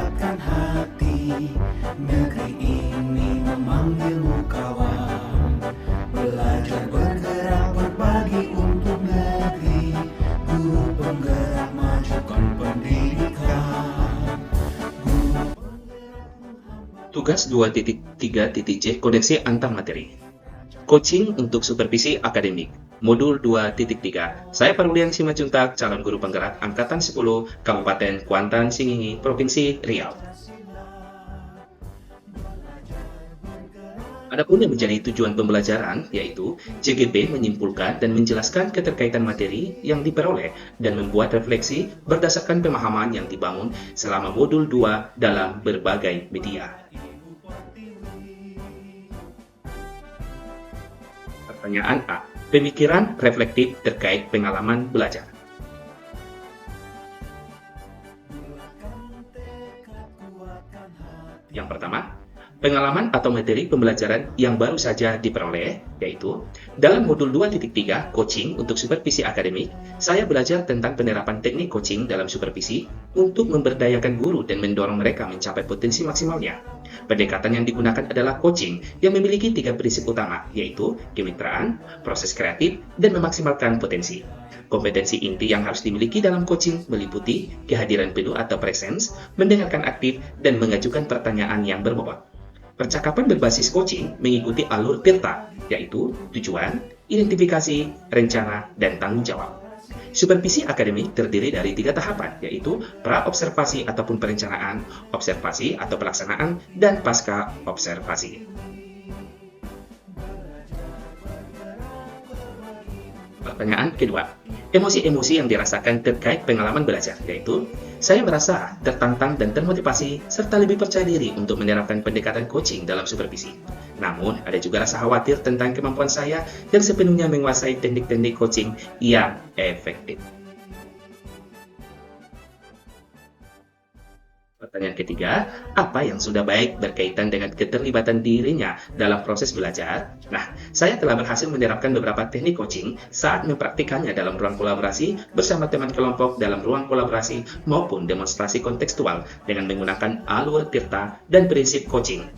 kuatkan hati, negeri ini memanggilmu kawan. Belajar bergerak berbagi untuk negeri, guru penggerak majukan pendidikan. Tugas 2.3.J Koneksi antar materi. Coaching untuk supervisi akademik. Modul 2.3. Saya Parulian Simanjuntak, calon guru penggerak Angkatan 10, Kabupaten Kuantan Singingi, Provinsi Riau. Adapun yang menjadi tujuan pembelajaran, yaitu CGP menyimpulkan dan menjelaskan keterkaitan materi yang diperoleh dan membuat refleksi berdasarkan pemahaman yang dibangun selama modul 2 dalam berbagai media. Pertanyaan A. Pemikiran reflektif terkait pengalaman belajar. Yang pertama, pengalaman atau materi pembelajaran yang baru saja diperoleh, yaitu dalam modul 2.3 coaching untuk supervisi akademik, saya belajar tentang penerapan teknik coaching dalam supervisi untuk memberdayakan guru dan mendorong mereka mencapai potensi maksimalnya. Pendekatan yang digunakan adalah coaching yang memiliki 3 prinsip utama, yaitu kemitraan, proses kreatif, dan memaksimalkan potensi. Kompetensi inti yang harus dimiliki dalam coaching meliputi kehadiran penuh atau presence, mendengarkan aktif, dan mengajukan pertanyaan yang berbobot. Percakapan berbasis coaching mengikuti alur TIRTA, yaitu tujuan, identifikasi, rencana, dan tanggung jawab. Supervisi akademik terdiri dari 3 tahapan, yaitu pra-observasi ataupun perencanaan, observasi atau pelaksanaan, dan pasca observasi. Pertanyaan kedua, emosi-emosi yang dirasakan terkait pengalaman belajar, yaitu saya merasa tertantang dan termotivasi serta lebih percaya diri untuk menerapkan pendekatan coaching dalam supervisi. Namun, ada juga rasa khawatir tentang kemampuan saya yang sepenuhnya menguasai teknik-teknik coaching yang efektif. Pertanyaan ketiga, apa yang sudah baik berkaitan dengan keterlibatan dirinya dalam proses belajar? Nah, saya telah berhasil menerapkan beberapa teknik coaching saat mempraktikannya dalam ruang kolaborasi bersama teman kelompok dalam ruang kolaborasi maupun demonstrasi kontekstual dengan menggunakan alur TIRTA dan prinsip coaching.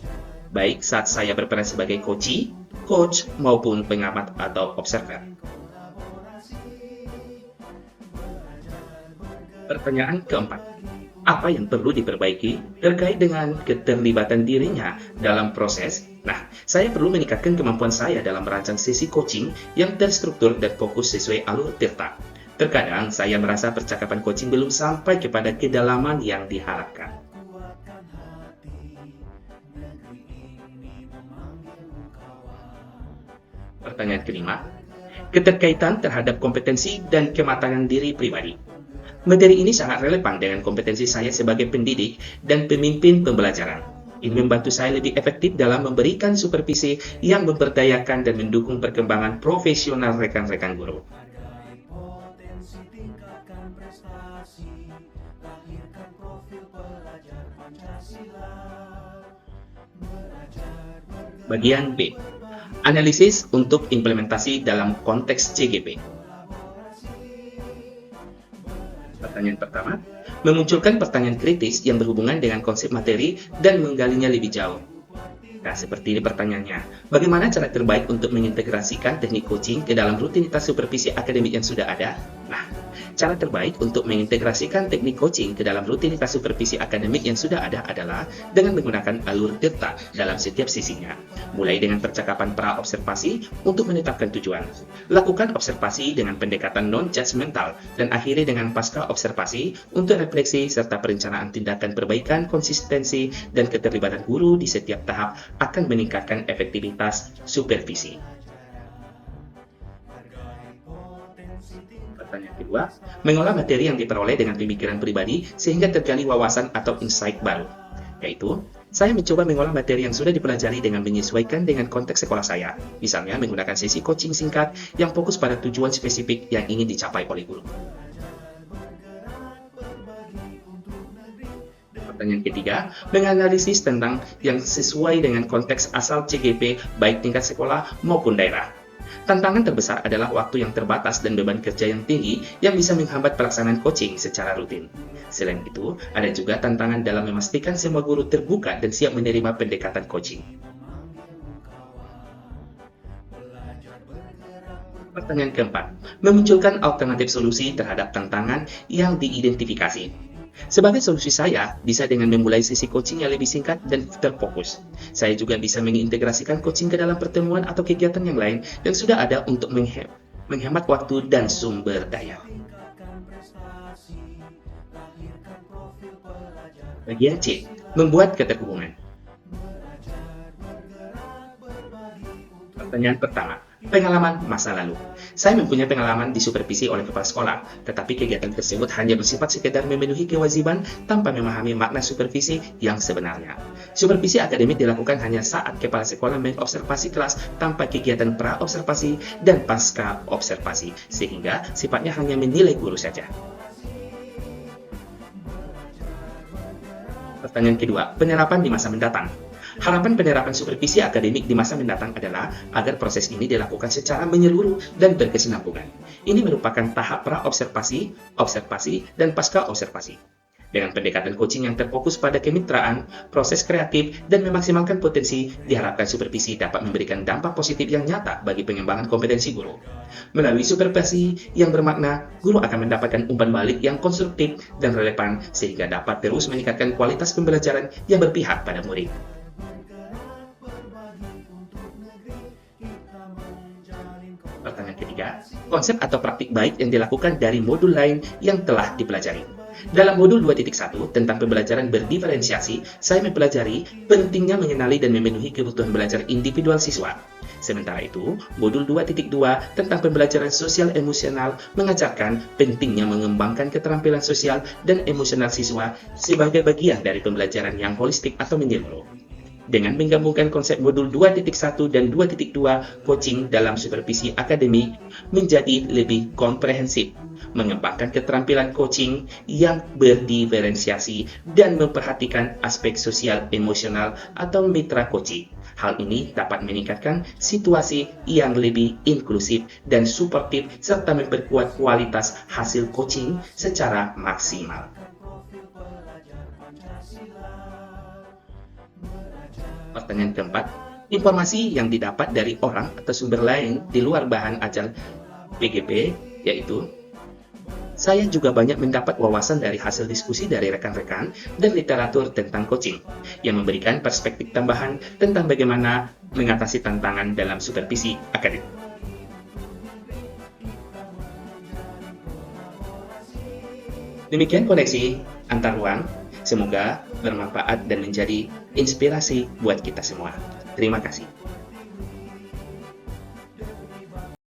Baik saat saya berperan sebagai coach maupun pengamat atau observer. Pertanyaan keempat. Apa yang perlu diperbaiki terkait dengan keterlibatan dirinya dalam proses? Nah, saya perlu meningkatkan kemampuan saya dalam merancang sesi coaching yang terstruktur dan fokus sesuai alur TIRTA. Terkadang saya merasa percakapan coaching belum sampai kepada kedalaman yang diharapkan. Pertanyaan kelima, keterkaitan terhadap kompetensi dan kematangan diri pribadi. Materi ini sangat relevan dengan kompetensi saya sebagai pendidik dan pemimpin pembelajaran. Ini membantu saya lebih efektif dalam memberikan supervisi yang memberdayakan dan mendukung perkembangan profesional rekan-rekan guru. Bagian B. Analisis untuk implementasi dalam konteks CGP. Pertanyaan pertama, memunculkan pertanyaan kritis yang berhubungan dengan konsep materi dan menggalinya lebih jauh. Nah, seperti ini pertanyaannya. Bagaimana cara terbaik untuk mengintegrasikan teknik coaching ke dalam rutinitas supervisi akademik yang sudah ada? Nah, cara terbaik untuk mengintegrasikan teknik coaching ke dalam rutinitas supervisi akademik yang sudah ada adalah dengan menggunakan alur TIRTA dalam setiap sisinya. Mulai dengan percakapan pra-observasi untuk menetapkan tujuan. Lakukan observasi dengan pendekatan non-judgmental dan akhiri dengan pasca observasi untuk refleksi serta perencanaan tindakan perbaikan konsistensi dan keterlibatan guru di setiap tahap akan meningkatkan efektivitas supervisi. Pertanyaan kedua, mengolah materi yang diperoleh dengan pemikiran pribadi sehingga tergali wawasan atau insight baru. Yaitu, saya mencoba mengolah materi yang sudah dipelajari dengan menyesuaikan dengan konteks sekolah saya. Misalnya menggunakan sesi coaching singkat yang fokus pada tujuan spesifik yang ingin dicapai oleh guru. Pertanyaan ketiga, menganalisis tentang yang sesuai dengan konteks asal CGP baik tingkat sekolah maupun daerah. Tantangan terbesar adalah waktu yang terbatas dan beban kerja yang tinggi yang bisa menghambat pelaksanaan coaching secara rutin. Selain itu, ada juga tantangan dalam memastikan semua guru terbuka dan siap menerima pendekatan coaching. Pertanyaan keempat, memunculkan alternatif solusi terhadap tantangan yang diidentifikasi. Sebagai solusi saya, bisa dengan memulai sesi coaching yang lebih singkat dan terfokus. Saya juga bisa mengintegrasikan coaching ke dalam pertemuan atau kegiatan yang lain yang sudah ada untuk menghemat waktu dan sumber daya. Bagian C, membuat keterhubungan. Pertanyaan pertama, pengalaman masa lalu. Saya mempunyai pengalaman disupervisi oleh kepala sekolah, tetapi kegiatan tersebut hanya bersifat sekedar memenuhi kewajiban tanpa memahami makna supervisi yang sebenarnya. Supervisi akademik dilakukan hanya saat kepala sekolah mengobservasi kelas tanpa kegiatan pra-observasi dan pasca observasi, sehingga sifatnya hanya menilai guru saja. Pertanyaan kedua, penerapan di masa mendatang. Harapan penerapan supervisi akademik di masa mendatang adalah agar proses ini dilakukan secara menyeluruh dan berkesinambungan. Ini merupakan tahap pra-observasi, observasi, dan pasca-observasi. Dengan pendekatan coaching yang terfokus pada kemitraan, proses kreatif, dan memaksimalkan potensi, diharapkan supervisi dapat memberikan dampak positif yang nyata bagi pengembangan kompetensi guru. Melalui supervisi yang bermakna, guru akan mendapatkan umpan balik yang konstruktif dan relevan sehingga dapat terus meningkatkan kualitas pembelajaran yang berpihak pada murid. Pertanyaan ketiga, konsep atau praktik baik yang dilakukan dari modul lain yang telah dipelajari. Dalam modul 2.1 tentang pembelajaran berdiferensiasi, saya mempelajari pentingnya mengenali dan memenuhi kebutuhan belajar individual siswa. Sementara itu, modul 2.2 tentang pembelajaran sosial emosional mengajarkan pentingnya mengembangkan keterampilan sosial dan emosional siswa sebagai bagian dari pembelajaran yang holistik atau menyeluruh. Dengan menggabungkan konsep modul 2.1 dan 2.2, coaching dalam supervisi akademik menjadi lebih komprehensif, mengembangkan keterampilan coaching yang berdiferensiasi dan memperhatikan aspek sosial emosional atau mitra coaching. Hal ini dapat meningkatkan situasi yang lebih inklusif dan suportif serta memperkuat kualitas hasil coaching secara maksimal. Pertanyaan keempat, informasi yang didapat dari orang atau sumber lain di luar bahan ajar PGP, yaitu saya juga banyak mendapat wawasan dari hasil diskusi dari rekan-rekan dan literatur tentang coaching yang memberikan perspektif tambahan tentang bagaimana mengatasi tantangan dalam supervisi akademik. Demikian koneksi antar ruang. Semoga bermanfaat dan menjadi inspirasi buat kita semua. Terima kasih.